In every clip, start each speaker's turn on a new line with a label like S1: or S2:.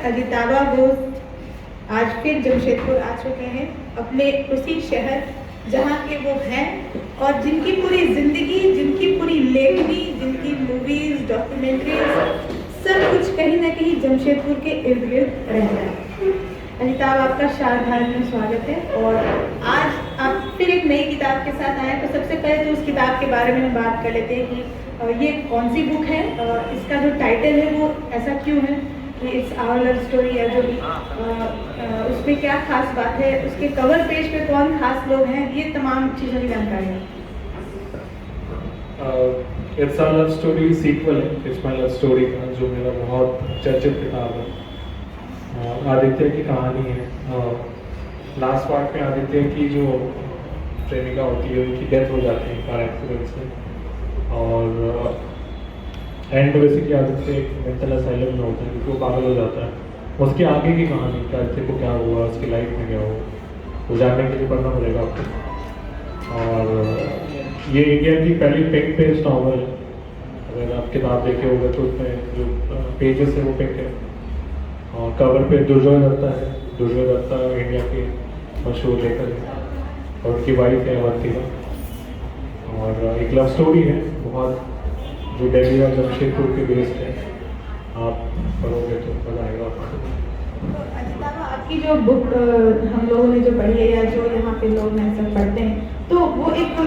S1: अजितावा घोष आज फिर जमशेदपुर आ चुके हैं, अपने उसी शहर जहाँ के वो हैं और जिनकी पूरी जिंदगी, जिनकी पूरी लेखनी, जिनकी मूवीज, डॉक्यूमेंट्रीज, सब कुछ कहीं ना कहीं जमशेदपुर के इर्द गिर्द रहता है। अजिताभ, आपका शार भारत में स्वागत है। और आज आप फिर एक नई किताब के साथ आए, तो सबसे पहले तो उस किताब के बारे में हम बात कर लेते हैं कि ये कौन सी बुक है, इसका जो टाइटल है वो ऐसा क्यों है कि इट्स आवर लव स्टोरी है, जो भी उसमें क्या खास बात है, उसके कवर पेज पे कौन खास लोग हैं, ये तमाम चीज़ों की जानकारी है।
S2: It's our love story sequel है इट्स माय लव स्टोरी का, जो मेरा बहुत चर्चित किताब है। आदित्य की कहानी है। लास्ट पार्ट में आदित्य की जो प्रेमिका होती है उनकी डेथ हो जाती है कार एक्सीडेंट से, और एंड बेसिकली आदित्य एक मेंटल असाइलम में होता है क्योंकि वो पागल हो जाता है। उसके आगे की कहानी कि आदित्य को क्या हुआ, उसकी लाइफ में क्या हुआ, वो जानने के लिए पढ़ना पड़ेगा आपको। और ये इंडिया की पहली पिंक पेज नॉवल है। अगर आप किताब देखे होंगे तो उसमें जो पेजेस है वो पिंक है, और कवर पे दुर्जोय दत्ता है। दुर्जोय दत्ता इंडिया के मशहूर लेखक है और उनकी वाइफ है अवंतिका, और एक लव स्टोरी है बहुत, जो दिल्ली और जमशेदपुर के बेस्ड है। आप पढ़ोगे तो मजा आएगा आपको।
S1: आपकी जो बुक हम लोगों ने जो पढ़ी है, या जो यहाँ पे लोग सब पढ़ते हैं, तो वो एक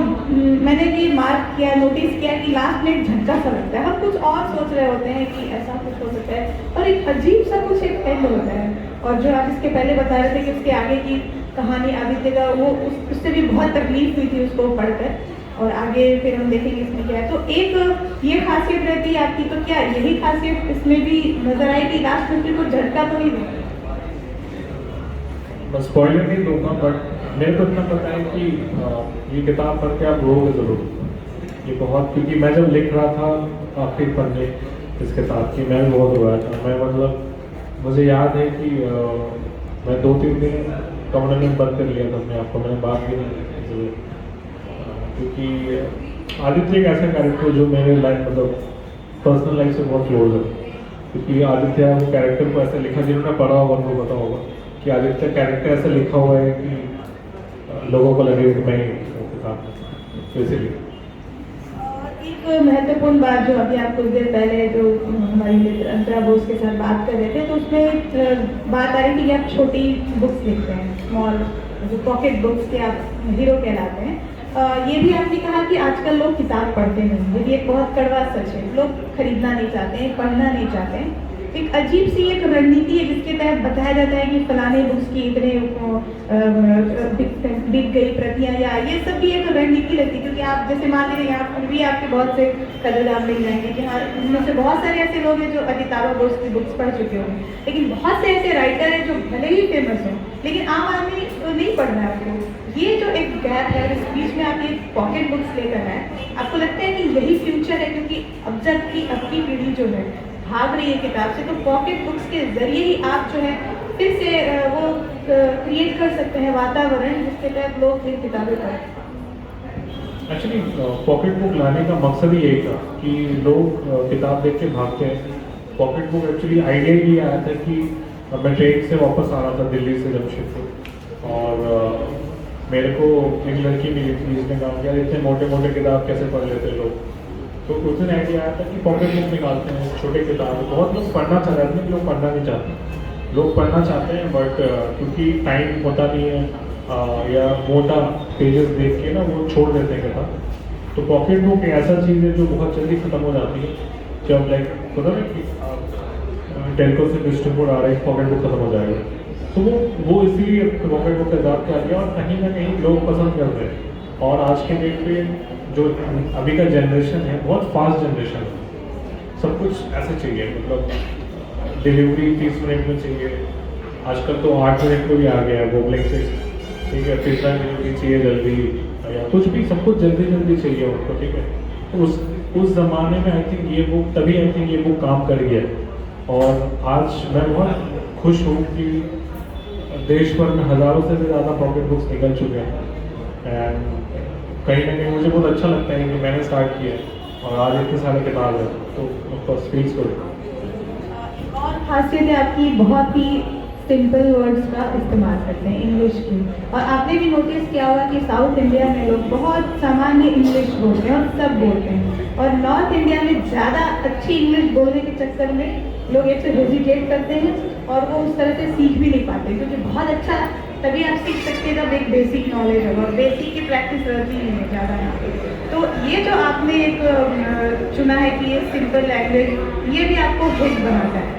S1: मैंने भी मार्क किया, नोटिस किया कि लास्ट में एक झटका सा लगता है। हम कुछ और सोच रहे होते हैं कि ऐसा कुछ हो सकता है, और एक अजीब सा कुछ एक एंड होता है। और जो आप इसके पहले बता रहे थे कि उसके आगे की कहानी आदित्य का, वो उससे भी बहुत तकलीफ हुई थी उसको पढ़कर, और आगे फिर हम देखेंगे इसमें क्या है। तो एक ये खासियत रहती है आपकी, तो क्या यही खासियत इसमें भी नजर आई कि लास्ट में फिर कुछ झटका तो नहीं देगा?
S2: मैं स्पॉइलर नहीं दूंगा, बट मेरे को इतना पता है कि ये किताब पढ़ के आप रोगे ज़रूर। ये बहुत, क्योंकि मैं जब लिख रहा था आखिरी पन्ने इस किताब की, मैं बहुत रोया था। मैं मतलब मुझे याद है कि मैं 2-3 दिन कमरे में बंद कर लिया था अपने आपको, मैंने बात भी नहीं की, क्योंकि आदित्य एक ऐसा कैरेक्टर जो मेरे लाइफ मतलब पर्सनल लाइफ से बहुत क्लोज है। क्योंकि आदित्य वो कैरेक्टर को ऐसा लिखा, जिन्होंने पढ़ा होगा उनको पता होगा कि आदित्य कैरेक्टर ऐसा लिखा हुआ है कि लोगों को लगे कि मैं किताब में, तो इसीलिए।
S1: एक महत्वपूर्ण बात जो अभी आप कुछ देर पहले जो हमारी मित्र अंतरा बोस के साथ बात कर रहे थे, तो उसमें बात आ रही थी कि आप छोटी बुक्स लिखते हैं, स्मॉल जो पॉकेट बुक्स के आप हीरो कहलाते हैं। ये भी आपने कहा कि आजकल लोग किताब पढ़ते नहीं, ये भी एक बहुत कड़वा सच है। लोग खरीदना नहीं चाहते हैं, पढ़ना नहीं चाहते हैं। एक अजीब सी एक रणनीति है जिसके तहत बताया जाता है कि फलाने बुक्स की इतने बिक गई प्रतियां, या ये सब भी एक रणनीति लगती है। क्योंकि आप जैसे मान लीजिए यहाँ पर भी आपके बहुत से कदरदान मिल जाएंगे कि हाँ, उनमें से बहुत सारे ऐसे लोग हैं जो अजितावा घोष की बुक्स पढ़ चुके होंगे, लेकिन बहुत से ऐसे राइटर हैं जो भले ही फेमस हों, लेकिन आम आदमी तो नहीं पढ़ रहा है आपको। ये जो एक गैप है, इस बीच में आप ये पॉकेट बुक्स लेकर आए, आपको लगता है कि यही फ्यूचर है? क्योंकि अब जब की अब की पीढ़ी जो है भाग रही है किताब से, तो पॉकेट बुक्स के जरिए ही आप जो है फिर से वो क्रिएट कर सकते हैं वातावरण जिसके तहत लोग फिर किताबें पढ़ें।
S2: एक्चुअली पॉकेट बुक लाने का मकसद ही यही था कि लोग किताब देख के भागते हैं। पॉकेट बुक एक्चुअली आइडिया ये आया था कि मैं ट्रेन से वापस आ रहा था दिल्ली से जमशेदपुर, और मेरे को एक लड़की मिली थी जिसने कहा यार इतने मोटे मोटे किताब कैसे पढ़ लेते लोग। तो उस दिन आइडिया आया था कि पॉकेट बुक निकालते हैं, छोटे किताब। बहुत लोग पढ़ना चाह रहे थे, लोग पढ़ना नहीं चाहते। लोग पढ़ना चाहते हैं बट क्योंकि टाइम होता नहीं है या मोटा पेजेस देख के ना वो छोड़ देते हैं किताब। तो पॉकेट बुक एक ऐसा चीज़ है जो बहुत जल्दी ख़त्म हो जाती है। जब लाइक होता है कि टेलको से डिस्ट्रीब्यूट आ रहा है, पॉकेट बुक खत्म हो जाएगा, तो वो इसीलिए पॉकेट बुक का इजाद किया गया, और कहीं ना कहीं लोग पसंद कर रहे हैं। और आज के डेट पे जो अभी का जनरेशन है बहुत फास्ट जनरेशन है, सब कुछ ऐसे चाहिए, मतलब डिलीवरी 30 मिनट में चाहिए। आजकल तो 8 मिनट में भी आ गया है वो ब्लिंकिट, ठीक है, पिज्जा डिलीवरी चाहिए जल्दी, या कुछ भी सब कुछ जल्दी जल्दी चाहिए उनको, ठीक है। तो उस ज़माने में आई थिंक ये बुक, तभी आई थिंक ये बुक काम कर गया। और आज मैं बहुत खुश हूँ कि देश भर में हज़ारों से भी ज़्यादा पॉकेट बुक्स निकल चुके हैं, एंड कहीं ना कहीं मुझे बहुत अच्छा लगता है कि मैंने स्टार्ट किया है और आज इतने सारे किताब है, तो ऑफकोर्स फील्स गुड।
S1: और खासियत है आपकी, बहुत ही सिंपल वर्ड्स का इस्तेमाल करते हैं इंग्लिश की। और आपने भी नोटिस किया होगा कि साउथ इंडिया में लोग बहुत सामान्य इंग्लिश बोलते हैं और सब बोलते हैं, और नॉर्थ इंडिया में ज़्यादा अच्छी इंग्लिश बोलने के चक्कर में लोग एक तो हेजिटेट करते हैं और वो उस तरह से सीख भी नहीं पाते, क्योंकि बहुत अच्छा तभी आप सीख सकते हैं जब एक बेसिक नॉलेज होगा, और बेसिक की प्रैक्टिस रहती ही है ज़्यादा यहाँ पे। तो ये जो आपने एक चुना है कि ये सिंपल लैंग्वेज, ये भी आपको हिट बनाता है।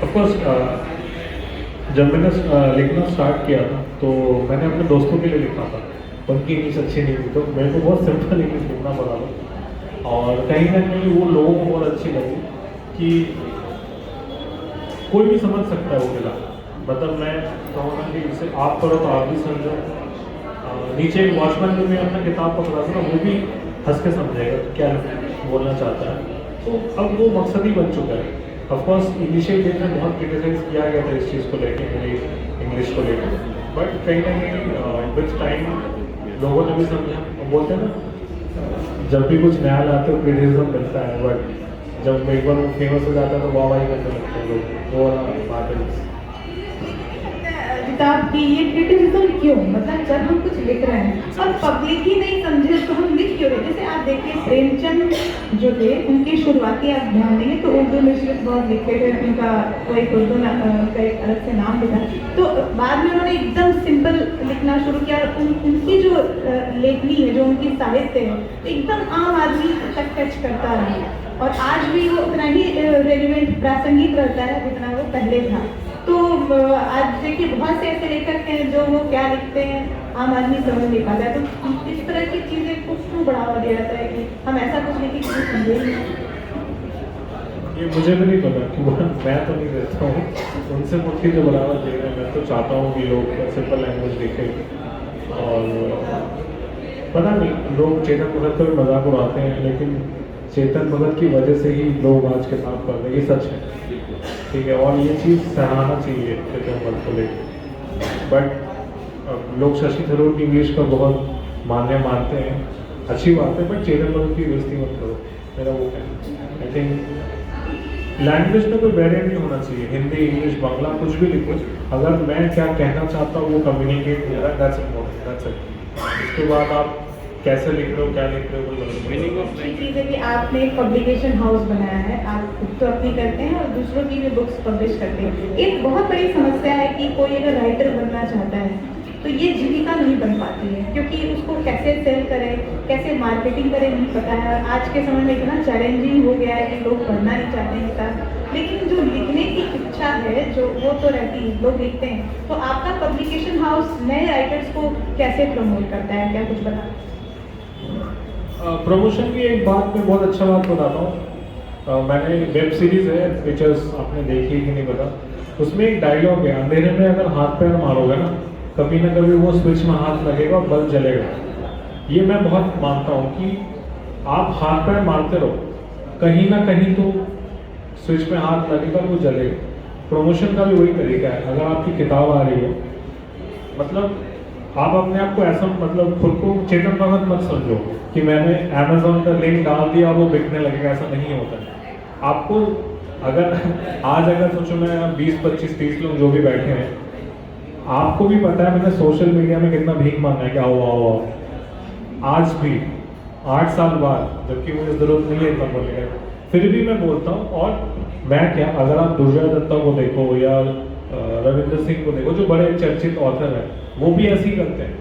S2: ऑफकोर्स जब मैंने लिखना स्टार्ट किया था तो मैंने अपने दोस्तों के लिए लिखा था, उनकी इंग्लिश अच्छी नहीं थी तो मेरे को बहुत सिंपल इंग्लिश लिखना पड़ा था, और कहीं ना कहीं वो लोगों को बहुत अच्छी लगी कि कोई भी समझ सकता है वो मिला। मतलब मैं कहूँगा कि इसे आप करो तो आप भी समझो। नीचे एक वॉचमैन में मैं अपना किताब पकड़ा था ना, वो भी हंस के समझेगा क्या बोलना चाहता है। तो अब वो मकसद ही बन चुका है। ऑफकोर्स इनिशियल डेज में बहुत क्रिटिसाइज किया गया था इस चीज़ को लेके, मेरी इंग्लिश को लेकर, बट कहीं ना कहीं विथ टाइम लोगों ने भी समझा। बोलते हैं ना, जब भी कुछ नया लाते हो क्रिटिसिज्म मिलता है, बट जब एक बार वो फेमस हो जाता है तो वाह वाही करने लगते हैं लोग। वो वाला बात है
S1: किताब की ये क्रिटिसिज्म क्यों, मतलब जब हम कुछ लिख रहे हैं और पब्लिक ही नहीं समझे तो हम लिख क्यों रहे? जैसे आप देखिए प्रेमचंद जो थे, उनकी शुरुआती आप ध्यान देंगे तो उर्दू मिश्रित बहुत लिखे थे, उनका कोई उर्दू का एक अलग से नाम भी था। तो बाद में उन्होंने एकदम सिंपल लिखना शुरू किया, और उनकी जो लेखनी है, जो उनकी साहित्य है, एकदम आम आदमी तक टच करता रहा, और आज भी वो उतना ही रेलिवेंट प्रासंगिक रहता है जितना वो पहले था। तो आज देखिए बहुत से ऐसे लेखक हैं जो वो क्या लिखते हैं आम आदमी समझ नहीं पाता है। तो इस तरह की चीज़ें को क्यों बढ़ावा दिया जाता है कि हम ऐसा कुछ लिखें कि कोई समझे ही नहीं?
S2: ये मुझे भी नहीं पता कि मैं तो नहीं देता हूँ, उनसे मुझे जो बढ़ावा दे रहे हैं। मैं तो चाहता हूँ कि लोग सिंपल लैंग्वेज लिखें, और पता नहीं लोग चेतन भगत का भी मजाक उड़ाते हैं, लेकिन चेतन भगत की वजह से ही लोग आज किताब पढ़ रहे हैं, ये सच है, ठीक है। और ये चीज़ सराहना चाहिए चेतन भगत को लेकर। बट लोग शशि थरूर की इंग्लिश को बहुत मान्य मानते हैं, अच्छी बात है, बट चेतन भगत की बेइज्जती मत करो, मेरा वो कहना। आई थिंक लैंग्वेज में कोई वेरिएंट नहीं होना चाहिए, हिंदी इंग्लिश बांग्ला कुछ भी लिखो, अगर मैं क्या कहना चाहता हूँ वो कम्युनिकेट हो रहा है, दैट्स इम्पोर्टेंट, दैट्स इट। उसके बाद आप कैसे लिख रहे हो, क्या लिख रहे हो, मीनिंग ऑफ
S1: चीज़ है कि आपने एक पब्लिकेशन हाउस बनाया है, आप खुद तो अपनी करते हैं और दूसरों की भी बुक्स पब्लिश करते हैं। एक बहुत बड़ी समस्या है कि कोई अगर राइटर बनना चाहता है तो ये जीविका नहीं बन पाती है, क्योंकि उसको कैसे सेल करे, कैसे मार्केटिंग करे नहीं पता है। और आज के समय में इतना चैलेंजिंग हो गया है कि लोग पढ़ना नहीं चाहते हैं किताब, लेकिन जो लिखने की इच्छा है जो वो तो रहती है, लोग लिखते हैं। तो आपका पब्लिकेशन हाउस नए राइटर्स को कैसे प्रमोट करता है, क्या कुछ बता?
S2: प्रमोशन की एक बात में बहुत अच्छा बात बताता हूँ। मैंने वेब सीरीज़ है पिक्चर्स, आपने देखी कि नहीं पता, उसमें एक डायलॉग है, अंधेरे में अगर हाथ पैर मारोगे ना कभी वो स्विच में हाथ लगेगा और बल्ब जलेगा। ये मैं बहुत मानता हूँ कि आप हाथ पैर मारते रहो, कहीं ना कहीं तो स्विच में हाथ लगेगा और वो जलेगा। प्रमोशन का भी वही तरीका है। अगर आपकी किताब आ रही है, मतलब आप अपने आप को ऐसा, मतलब खुद को चेतन भगत मत समझो कि मैंने अमेज़ॉन का लिंक डाल दिया वो बिकने लगेगा, ऐसा नहीं होता है। आपको अगर आज अगर सोचो मैं 20, 25, 30 लोग जो भी बैठे हैं, आपको भी पता है मैंने सोशल मीडिया में कितना भीख मांगा है कि आओ आओ आओ। आज भी 8 साल बाद, जबकि मुझे ज़रूरत नहीं है इतना बोलने का, फिर भी मैं बोलता हूँ। और मैं क्या, अगर आप दुर्जय दत्ता को देखो या रविंद्र सिंह को देखो, जो बड़े चर्चित ऑथर हैं, वो भी ऐसे ही करते हैं।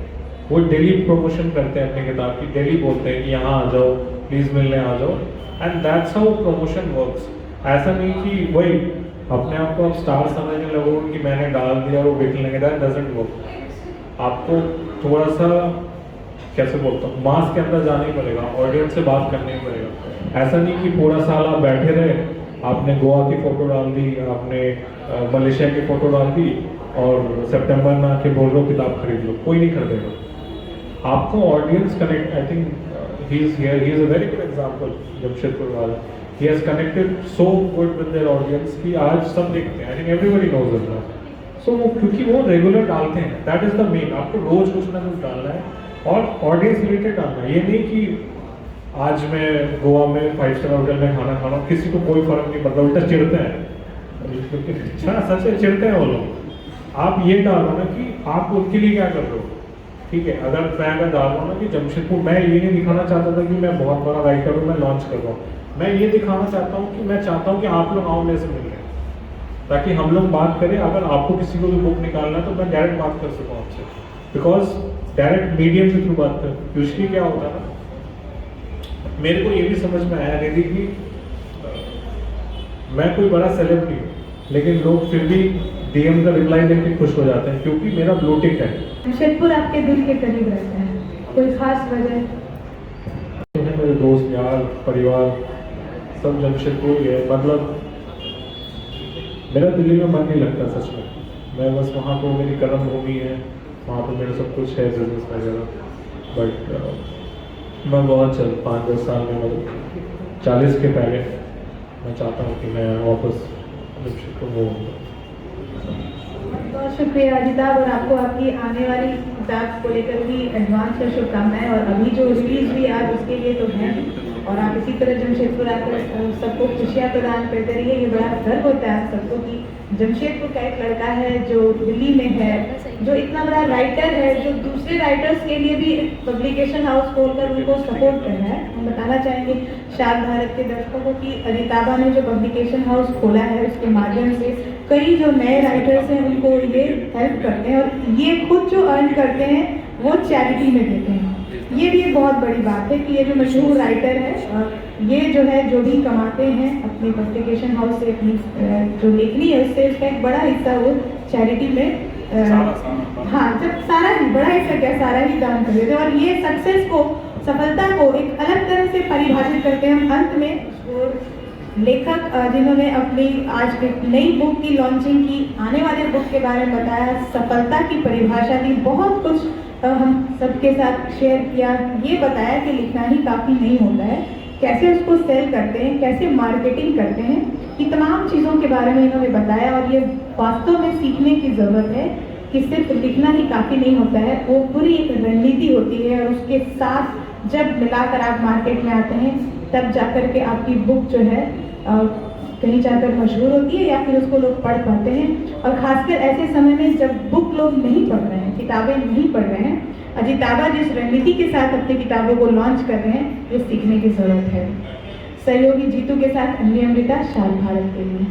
S2: वो डेली प्रमोशन करते हैं अपनी किताब की, डेली बोलते हैं कि यहाँ आ जाओ, प्लीज़ मिलने आ जाओ, and that's how promotion works. ऐसा नहीं कि वही अपने आप को आप स्टार समझने लगो कि मैंने डाल दिया वो बिकने लगे, दैट डजंट वर्क। आपको थोड़ा सा कैसे बोलता हूँ, मास के अंदर जाना ही पड़ेगा, ऑडियंस से बात करना ही पड़ेगा। ऐसा नहीं कि पूरा साल आप बैठे रहे, आपने गोवा की फ़ोटो डाल दी, आपने मलेशिया की फ़ोटो डाल दी और सितंबर में आके बोल लो किताब खरीद लो, कोई नहीं खरीदेगा। आपको audience connect, I think he is here, he is a very good example, Jamshedpur वाला, he has connected so good with their audience कि आज सब देखते हैं। I think everybody knows it now. So वो क्योंकि वो रेगुलर डालते हैं, that is the main। आपको रोज कुछ ना कुछ डालना है और ऑडियंस रिलेटेड डालना है। ये नहीं कि आज मैं गोवा में 5 स्टार होटल में खाना खा रहा हूँ, किसी को कोई फर्क नहीं पड़ता, उल्टा चिढ़ते हैं। अच्छा सच है, चिढ़ते हैं वो लोग। आप ये डालो ना कि आप उनके लिए क्या कर रहे हो, ठीक है। अगर मैं डाल रहा हूँ ना कि जमशेदपुर, मैं ये नहीं दिखाना चाहता था कि मैं बहुत बड़ा राइटर हूँ, मैं लॉन्च कर रहा हूँ। मैं ये दिखाना चाहता हूँ कि मैं चाहता हूँ कि आप लोग आओ मेरे से मिलने, ताकि हम लोग बात करें। अगर आपको किसी को भी बुक निकालना है तो मैं डायरेक्ट बात कर सकूँ आपसे, बिकॉज डायरेक्ट मीडियम के थ्रू बात कर। यूजली क्या होता है ना, मेरे को ये भी समझ में आया निधि कि मैं कोई बड़ा सेलेब नहीं हूँ, लेकिन लोग फिर भी डीएम का रिप्लाई देकर खुश हो जाते हैं, क्योंकि मेरा ब्लू टिक है।
S1: जमशेदपुर आपके दिल के करीब रहता है, कोई खास वजह?
S2: मेरे दोस्त यार परिवार सब जमशेदपुर ही है। मतलब मेरा दिल्ली में मन नहीं लगता सच में। मैं बस वहाँ को, मेरी कर्म भूमि है, वहाँ पर मेरा सब कुछ है, बिजनेस वगैरह। बट मैं बहुत जल्द 5-10 साल में, मतलब 40 के पहले मैं चाहता हूँ कि मैं वापस जमशेदपुर वो।
S1: बहुत शुक्रिया अजिताभ, और आपको आपकी आने वाली किताब को लेकर भी एडवांस में शुभकामनाएं। और अभी जो रिलीज हुई आज उसके लिए तो है, और आप इसी तरह जमशेदपुर आकर सबको खुशियाँ प्रदान करते रहिए। ये बड़ा गर्व होता है आप सबको कि जमशेदपुर का एक लड़का है जो दिल्ली में है, जो इतना बड़ा राइटर है, जो दूसरे राइटर्स के लिए भी पब्लिकेशन हाउस खोलकर उनको सपोर्ट कर रहा है। हम बताना चाहेंगे शाल भारत के दर्शकों को कि अजिताभा ने जो पब्लिकेशन हाउस खोला है उसके माध्यम से कई जो नए राइटर्स हैं उनको ये हेल्प करते हैं, और ये खुद जो अर्न करते हैं वो चैरिटी में देते हैं। ये भी एक बहुत बड़ी बात है कि ये जो मशहूर राइटर है, ये जो है जो भी कमाते हैं अपने पब्लिकेशन हाउस से, अपनी जो लेखनी है उससे, उसका एक बड़ा हिस्सा वो चैरिटी में हाँ, जब सारा ही बड़ा हिस्सा क्या, सारा ही दान कर देते हैं। और ये सक्सेस को, सफलता को एक अलग तरह से परिभाषित करते हैं। हम अंत में और लेखक जिन्होंने अपनी आज एक नई बुक की लॉन्चिंग की, आने वाले बुक के बारे में बताया, सफलता की परिभाषा दी, बहुत कुछ हम सबके साथ शेयर किया। ये बताया कि लिखना ही काफ़ी नहीं होता है, कैसे उसको सेल करते हैं, कैसे मार्केटिंग करते हैं, ये तमाम चीज़ों के बारे में इन्होंने बताया। और ये वास्तव में सीखने की ज़रूरत है कि सिर्फ लिखना ही काफ़ी नहीं होता है, वो पूरी एक रणनीति होती है, और उसके साथ जब मिलाकर आप मार्केट में आते हैं तब जाकर के आपकी बुक जो है कहीं जाकर मशहूर होती है, या फिर उसको लोग पढ़ पाते हैं। और खासकर ऐसे समय में जब बुक लोग नहीं पढ़ रहे हैं, किताबें नहीं पढ़ रहे हैं, अजिताभा जिस रणनीति के साथ अपनी किताबों को लॉन्च कर रहे हैं, ये सीखने की ज़रूरत है। सहयोगी जीतू के साथ अन्य अमृता, शाल भारत के लिए।